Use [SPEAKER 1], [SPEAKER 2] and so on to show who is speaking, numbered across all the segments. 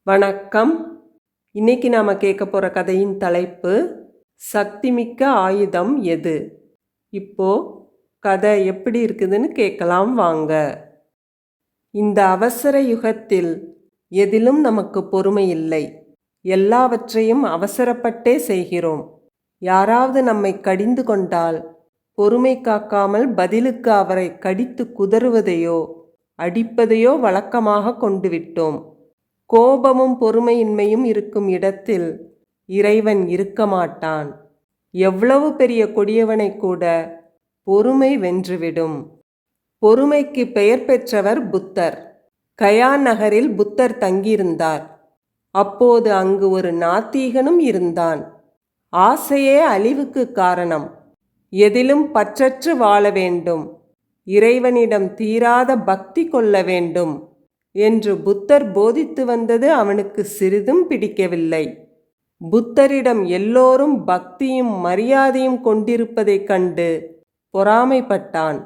[SPEAKER 1] வணக்கம். இன்னைக்கு நாம கேட்க போற கதையின் தலைப்பு சக்திமிக்க ஆயுதம் எது? இப்போ கதை எப்படி இருக்குதுன்னு கேட்கலாம் வாங்க. இந்த அவசர யுகத்தில் எதிலும் நமக்கு பொறுமை இல்லை. எல்லாவற்றையும் அவசரப்பட்டே செய்கிறோம். யாராவது நம்மை கடிந்து கொண்டால் பொறுமை காக்காமல் பதிலுக்கு அவரை கடித்து குதறுவதையோ அடிப்பதையோ வழக்கமாக கொண்டு விட்டோம். கோபமும் பொறுமையின்மையும் இருக்கும் இடத்தில் இறைவன் இருக்க மாட்டான். எவ்வளவு பெரிய கொடியவனை கூட பொறுமை வென்றுவிடும். பொறுமைக்கு பெயர் பெற்றவர் புத்தர். கயா நகரில் புத்தர் தங்கியிருந்தார். அப்போது அங்கு ஒரு நாத்திகனும் இருந்தான். ஆசையே அழிவுக்கு காரணம். எதிலும் பற்றற்று வாழ வேண்டும், இறைவனிடம் தீராத பக்தி கொள்ள வேண்டும் என்று புத்தர் போதித்து வந்தது அவனுக்கு சிறிதும் பிடிக்கவில்லை. புத்தரிடம் எல்லோரும் பக்தியும் மரியாதையும் கொண்டிருப்பதைக் கண்டு பொறாமைப்பட்டான்.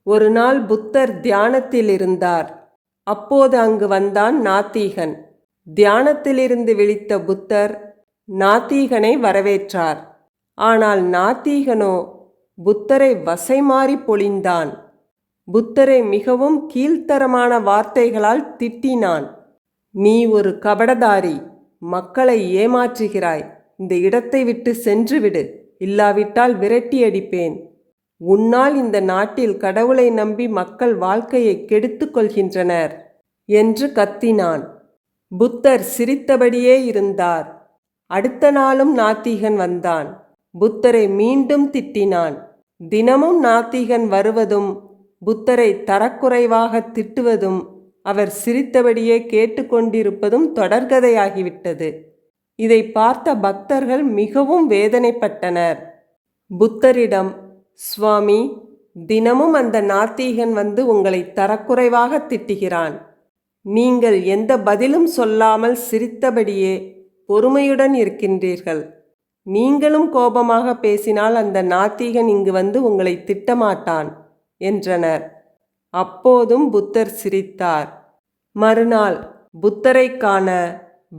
[SPEAKER 1] ஒரு நாள் புத்தர் தியானத்தில் இருந்தார். அப்போது அங்கு வந்தான் நாத்திகன். தியானத்திலிருந்து விழித்த புத்தர் நாத்திகனை வரவேற்றார். ஆனால் நாத்திகனோ புத்தரை வசைமாறி பொழிந்தான். புத்தரை மிகவும் கீழ்த்தரமான வார்த்தைகளால் திட்டினான். நீ ஒரு கபடதாரி, மக்களை ஏமாற்றுகிறாய். இந்த இடத்தை விட்டு சென்று விடு, இல்லாவிட்டால் விரட்டி அடிப்பேன். உன்னால் இந்த நாட்டில் கடவுளை நம்பி மக்கள் வாழ்க்கையை கெடுத்து கொள்கின்றனர் என்று கத்தினான். புத்தர் சிரித்தபடியே இருந்தார். அடுத்த நாளும் நாத்திகன் வந்தான். புத்தரை மீண்டும் திட்டினான். தினமும் நாத்திகன் வருவதும் புத்தரை தரக்குறைவாக திட்டுவதும் அவர் சிரித்தபடியே கேட்டுக்கொண்டிருப்பதும் தொடர்கதையாகிவிட்டது. இதை பார்த்த பக்தர்கள் மிகவும் வேதனைப்பட்டனர். புத்தரிடம், சுவாமி, தினமும் அந்த நாத்திகன் வந்து உங்களை தரக்குறைவாக திட்டுகிறான். நீங்கள் எந்த பதிலும் சொல்லாமல் சிரித்தபடியே பொறுமையுடன் இருக்கின்றீர்கள். நீங்களும் கோபமாக பேசினால் அந்த நாத்திகன் இங்கு வந்து உங்களை திட்டமாட்டான் என்றனர். அப்போதும் புத்தர் சிரித்தார். மறுநாள் புத்தரை காண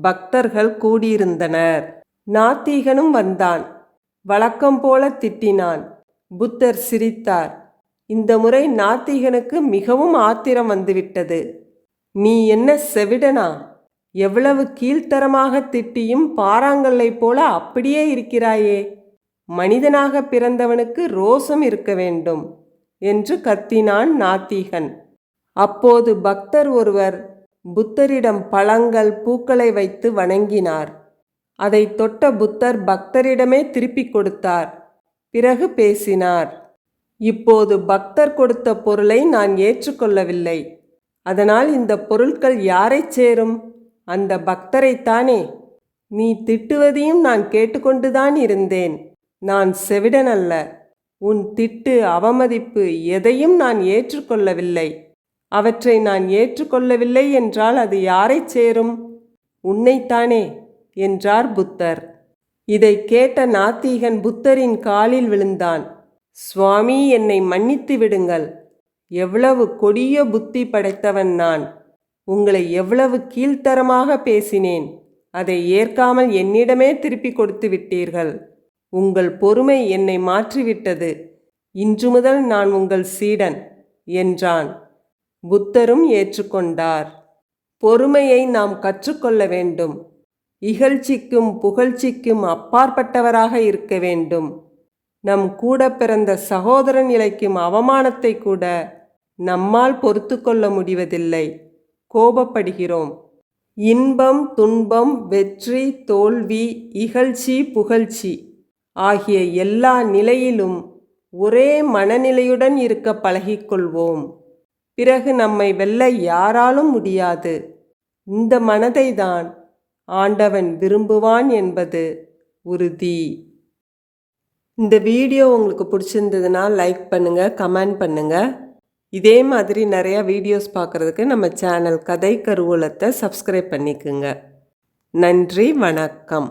[SPEAKER 1] பக்தர்கள் கூடியிருந்தனர். நாத்திகனும் வந்தான். வழக்கம் போல திட்டினான். புத்தர் சிரித்தார். இந்த முறை நாத்திகனுக்கு மிகவும் ஆத்திரம் வந்துவிட்டது. நீ என்ன செவிடனா? எவ்வளவு கீழ்த்தரமாக திட்டியும் பாறாங்கல்லை போல அப்படியே இருக்கிறாயே. மனிதனாக பிறந்தவனுக்கு ரோசம் இருக்க வேண்டும் என்று கத்தினான் நாத்திகன். அப்போது பக்தர் ஒருவர் புத்தரிடம் பழங்கள் பூக்களை வைத்து வணங்கினார். அதை தொட்ட புத்தர் பக்தரிடமே திருப்பிக் கொடுத்தார். பிறகு பேசினார். இப்போது பக்தர் கொடுத்த பொருளை நான் ஏற்றுக்கொள்ளவில்லை. அதனால் இந்த பொருட்கள் யாரை சேரும்? அந்த பக்தரைத்தானே. நீ திட்டுவதையும் நான் கேட்டுக்கொண்டுதான் இருந்தேன். நான் செவிடன் அல்ல. உன் திட்டு, அவமதிப்பு எதையும் நான் ஏற்றுக்கொள்ளவில்லை. அவற்றை நான் ஏற்றுக்கொள்ளவில்லை என்றால் அது யாரை சேரும்? உன்னைத்தானே என்றார் புத்தர். இதை கேட்ட நாத்திகன் புத்தரின் காலில் விழுந்தான். சுவாமி, என்னை மன்னித்து விடுங்கள். எவ்வளவு கொடிய புத்தி படைத்தவன் நான். உங்களை எவ்வளவு கீழ்த்தரமாக பேசினேன். அதை ஏற்காமல் என்னிடமே திருப்பி கொடுத்து விட்டீர்கள். உங்கள் பொறுமை என்னை மாற்றிவிட்டது. இன்று முதல் நான் உங்கள் சீடன் என்றான். புத்தரும் ஏற்றுக்கொண்டார். பொறுமையை நாம் கற்றுக்கொள்ள வேண்டும். இகழ்ச்சிக்கும் புகழ்ச்சிக்கும் அப்பாற்பட்டவராக இருக்க வேண்டும். நம் கூட பிறந்த சகோதரன் இழைக்கும் அவமானத்தை கூட நம்மால் பொறுத்து கொள்ள முடிவதில்லை. கோபப்படுகிறோம். இன்பம், துன்பம், வெற்றி, தோல்வி, இகழ்ச்சி, புகழ்ச்சி ஆகிய எல்லா நிலையிலும் ஒரே மனநிலையுடன் இருக்க பழகிக்கொள்வோம். பிறகு நம்மை வெல்ல யாராலும் முடியாது. இந்த மனதை தான் ஆண்டவன் விரும்புவான் என்பது உறுதி. இந்த வீடியோ உங்களுக்கு பிடிச்சிருந்ததுன்னா லைக் பண்ணுங்கள், கமெண்ட் பண்ணுங்கள். இதே மாதிரி நிறையா வீடியோஸ் பார்க்குறதுக்கு நம்ம சேனல் கதை கருவூலத்தை சப்ஸ்கிரைப் பண்ணிக்குங்க. நன்றி, வணக்கம்.